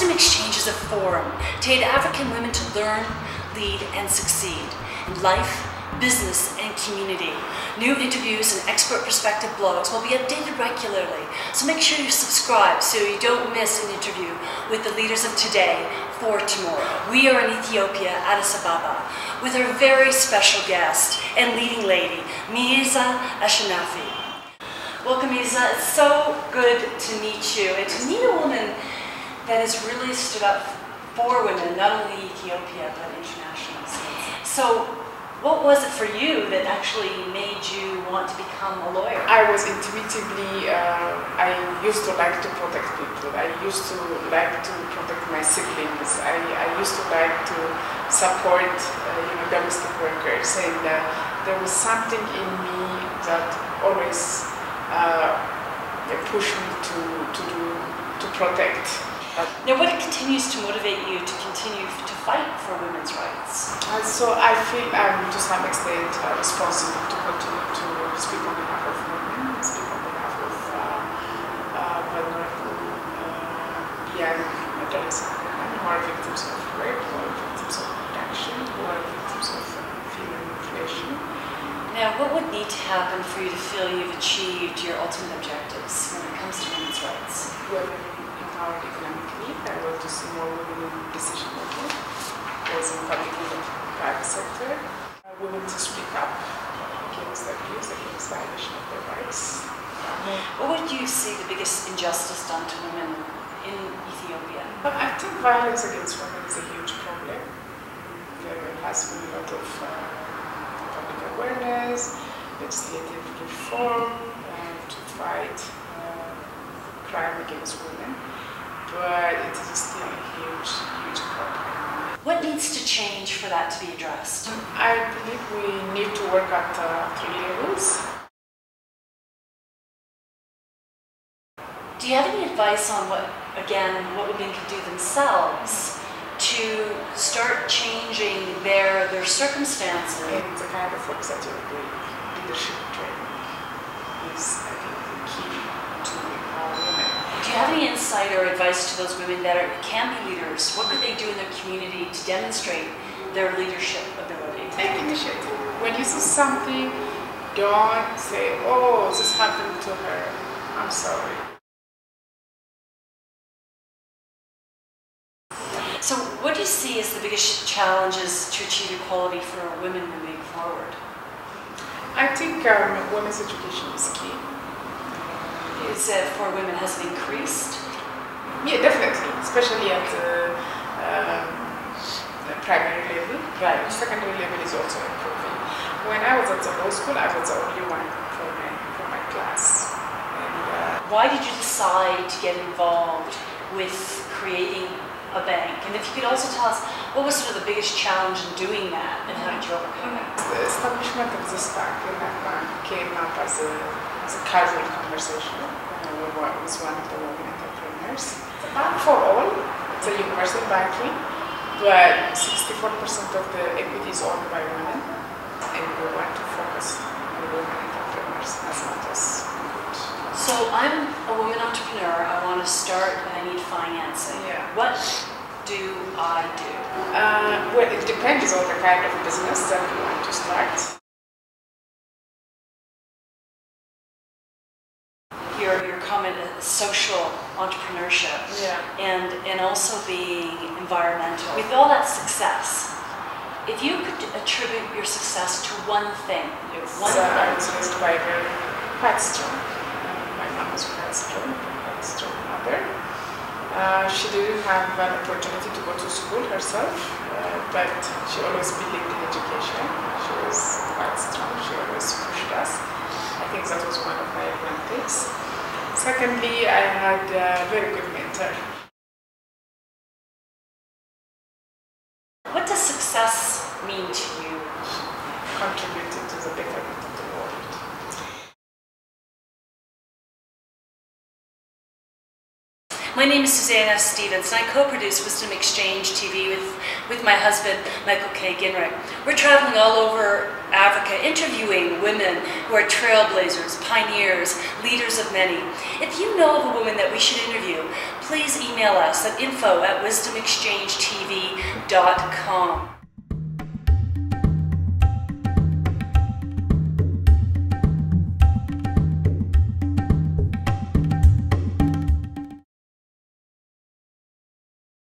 Wisdom Exchange is a forum to aid African women to learn, lead, and succeed in life, business, and community. New interviews and expert perspective blogs will be updated regularly, so make sure you subscribe so you don't miss an interview with the leaders of today for tomorrow. We are in Ethiopia, Addis Ababa, with our very special guest and leading lady, Meaza Ashenafi. Welcome, Meaza. It's so good to meet you and to meet a woman that has really stood up for women, not only Ethiopia, but internationally. So, what was it for you that actually made you want to become a lawyer? I was intuitively, I used to like to protect people. I used to like to protect my siblings. I used to like to support domestic workers. And there was something in me that always pushed me to protect. Now, what continues to motivate you to continue to fight for women's rights? So I feel I'm to some extent responsible to continue to speak on behalf of women, speak on behalf of vulnerable young adolescent women who are victims of rape, who are victims of abduction, who are victims of female mutilation. Now, what would need to happen for you to feel you've achieved your ultimate objectives when it comes to women's rights? Women empowered economically. I want to see more women in decision making, both in public and private sector. Women to speak up against abuse, against violation of their rights. What would you see the biggest injustice done to women in Ethiopia? I think violence against women is a huge problem. There has been a lot of public awareness, legislative reform to fight crime against women, but it is still a huge, huge problem. What needs to change for that to be addressed? I believe we need to work at 3 levels. Do you have any advice on what women can do themselves to start changing their circumstances? And the kind of work that you're doing, leadership training, is, I think, the key to empower women. Do you have any insight or advice to those women that can be leaders? What could they do in their community to demonstrate their leadership ability? Take initiative. When you see something, don't say, oh, this happened to her, I'm sorry. So what do you see as the biggest challenges to achieve equality for women moving forward? I think women's education is key. Is it for women, has it increased? Yeah, definitely, especially at the primary level. Right. The secondary level is also improving. When I was at the law school, I was the only one for my class. And, why did you decide to get involved with creating a bank? And if you could also tell us, what was sort of the biggest challenge in doing that, and how did you overcome it? The establishment of this bank, ENAT Bank, came up as a casual conversation with one of the women entrepreneurs. The bank for all, it's a universal banking, but 64% of the equity is owned by women, and we want to focus on women entrepreneurs as much as we could. So I'm a woman entrepreneur, I want to start and I need financing. Yeah. What do I do? Well, it depends on the kind of business that you want to start. Your comment is social entrepreneurship, and also being environmental. With all that success, if you could attribute your success to one thing, I was raised by a quite strong. My mom was quite strong mother. She didn't have an opportunity to go to school herself, but she always believed in education. She was quite strong. She always pushed us. I think that was one of my advantages. Secondly, I had a very good mentor. What does success mean to you? Contributing to the betterment of the world. My name is Suzanne F Stevens, and I co-produce Wisdom Exchange TV with my husband, Michael K. Ginrick. We're traveling all over Africa, interviewing women who are trailblazers, pioneers, leaders of many. If you know of a woman that we should interview, please email us at info@wisdomexchangetv.com.